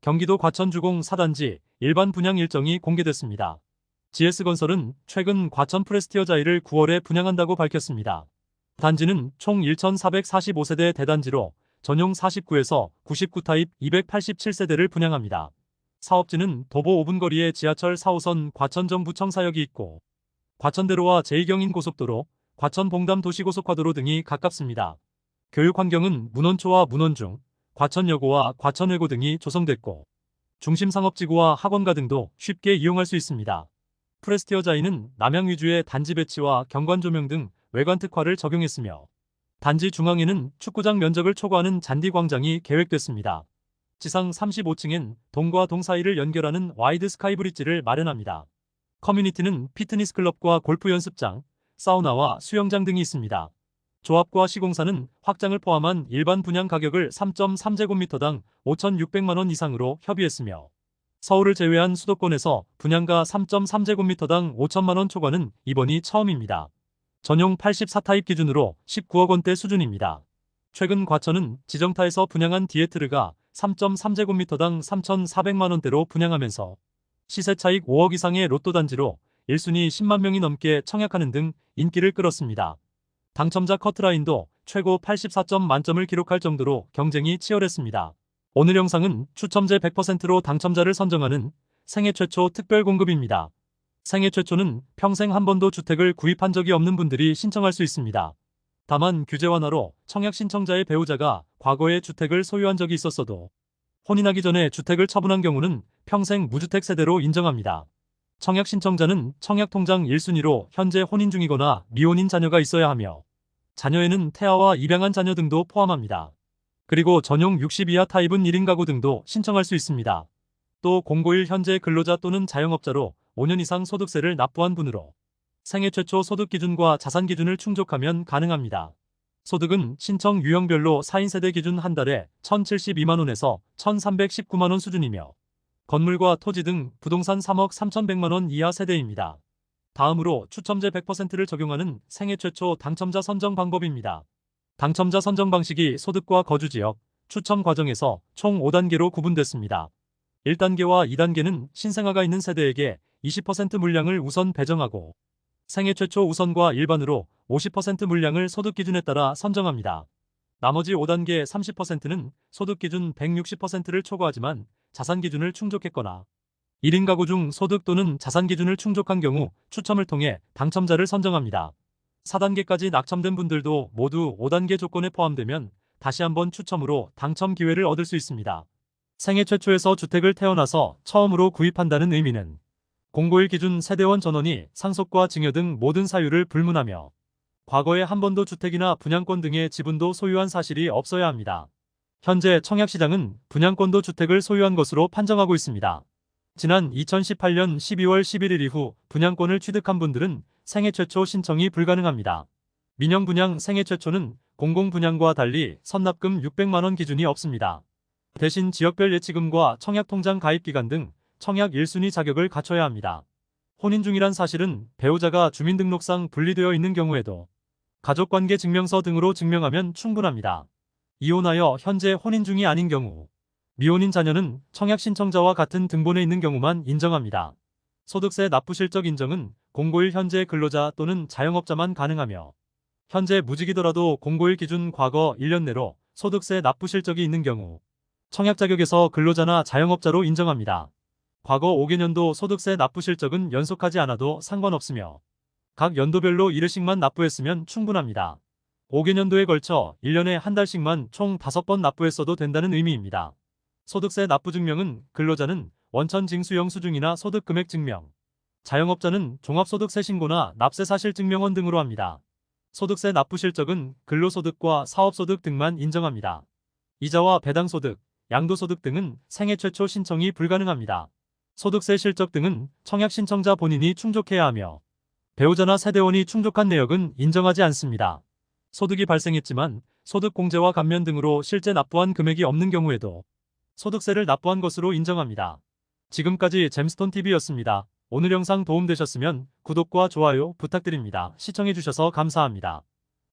경기도 과천주공 4단지 일반 분양 일정이 공개됐습니다. GS건설은 최근 과천 프레스티어자이를 9월에 분양한다고 밝혔습니다. 단지는 총 1,445세대 대단지로 전용 49에서 99 타입 287세대를 분양합니다. 사업지는 도보 5분 거리에 지하철 4호선 과천정부청사역이 있고 과천대로와 제2경인고속도로, 과천봉담 도시고속화도로 등이 가깝습니다. 교육 환경은 문원초와 문원중, 과천여고와 과천외고 등이 조성됐고 중심 상업지구와 학원가 등도 쉽게 이용할 수 있습니다. 프레스티어자이는 남향 위주의 단지 배치와 경관 조명 등 외관 특화를 적용했으며 단지 중앙에는 축구장 면적을 초과하는 잔디광장이 계획됐습니다. 지상 35층엔 동과 동 사이를 연결하는 와이드 스카이 브릿지를 마련합니다. 커뮤니티는 피트니스 클럽과 골프 연습장, 사우나와 수영장 등이 있습니다. 조합과 시공사는 확장을 포함한 일반 분양 가격을 3.3제곱미터당 5,600만 원 이상으로 협의했으며 서울을 제외한 수도권에서 분양가 3.3제곱미터당 5천만 원 초과는 이번이 처음입니다. 전용 84타입 기준으로 19억 원대 수준입니다. 최근 과천은 지정타에서 분양한 디에트르가 3.3제곱미터당 3,400만 원대로 분양하면서 시세 차익 5억 이상의 로또 단지로 1순위 10만 명이 넘게 청약하는 등 인기를 끌었습니다. 당첨자 커트라인도 최고 84점 만점을 기록할 정도로 경쟁이 치열했습니다. 오늘 영상은 추첨제 100%로 당첨자를 선정하는 생애 최초 특별 공급입니다. 생애 최초는 평생 한 번도 주택을 구입한 적이 없는 분들이 신청할 수 있습니다. 다만 규제 완화로 청약 신청자의 배우자가 과거에 주택을 소유한 적이 있었어도 혼인하기 전에 주택을 처분한 경우는 평생 무주택 세대로 인정합니다. 청약 신청자는 청약통장 1순위로 현재 혼인 중이거나 미혼인 자녀가 있어야 하며 자녀에는 태아와 입양한 자녀 등도 포함합니다. 그리고 전용 60 이하 타입은 1인 가구 등도 신청할 수 있습니다. 또 091 현재 근로자 또는 자영업자로 5년 이상 소득세를 납부한 분으로 생애 최초 소득 기준과 자산 기준을 충족하면 가능합니다. 소득은 신청 유형별로 4인 세대 기준 한 달에 1,072만 원에서 1,319만 원 수준이며 건물과 토지 등 부동산 3억 3,100만 원 이하 세대입니다. 다음으로 추첨제 100%를 적용하는 생애 최초 당첨자 선정 방법입니다. 당첨자 선정 방식이 소득과 거주지역, 추첨 과정에서 총 5단계로 구분됐습니다. 1단계와 2단계는 신생아가 있는 세대에게 20% 물량을 우선 배정하고 생애 최초 우선과 일반으로 50% 물량을 소득 기준에 따라 선정합니다. 나머지 5단계 30%는 소득 기준 160%를 초과하지만 자산 기준을 충족했거나 1인 가구 중 소득 또는 자산 기준을 충족한 경우 추첨을 통해 당첨자를 선정합니다. 4단계까지 낙첨된 분들도 모두 5단계 조건에 포함되면 다시 한번 추첨으로 당첨 기회를 얻을 수 있습니다. 생애 최초에서 주택을 태어나서 처음으로 구입한다는 의미는 091 기준 세대원 전원이 상속과 증여 등 모든 사유를 불문하며 과거에 한 번도 주택이나 분양권 등의 지분도 소유한 사실이 없어야 합니다. 현재 청약시장은 분양권도 주택을 소유한 것으로 판정하고 있습니다. 지난 2018년 12월 11일 이후 분양권을 취득한 분들은 생애 최초 신청이 불가능합니다. 민영 분양 생애 최초는 공공 분양과 달리 선납금 600만 원 기준이 없습니다. 대신 지역별 예치금과 청약통장 가입기간 등 청약 1순위 자격을 갖춰야 합니다. 혼인 중이란 사실은 배우자가 주민등록상 분리되어 있는 경우에도 가족관계 증명서 등으로 증명하면 충분합니다. 이혼하여 현재 혼인 중이 아닌 경우, 미혼인 자녀는 청약 신청자와 같은 등본에 있는 경우만 인정합니다. 소득세 납부 실적 인정은 091 현재 근로자 또는 자영업자만 가능하며 현재 무직이더라도 091 기준 과거 1년 내로 소득세 납부 실적이 있는 경우 청약 자격에서 근로자나 자영업자로 인정합니다. 과거 5개년도 소득세 납부 실적은 연속하지 않아도 상관없으며 각 연도별로 1회씩만 납부했으면 충분합니다. 5개년도에 걸쳐 1년에 한 달씩만 총 5번 납부했어도 된다는 의미입니다. 소득세 납부 증명은 근로자는 원천 징수 영수증이나 소득금액 증명, 자영업자는 종합소득세 신고나 납세 사실 증명원 등으로 합니다. 소득세 납부 실적은 근로소득과 사업소득 등만 인정합니다. 이자와 배당소득, 양도소득 등은 생애 최초 신청이 불가능합니다. 소득세 실적 등은 청약 신청자 본인이 충족해야 하며 배우자나 세대원이 충족한 내역은 인정하지 않습니다. 소득이 발생했지만 소득 공제와 감면 등으로 실제 납부한 금액이 없는 경우에도 소득세를 납부한 것으로 인정합니다. 지금까지 잼스톤TV였습니다. 오늘 영상 도움되셨으면 구독과 좋아요 부탁드립니다. 시청해주셔서 감사합니다.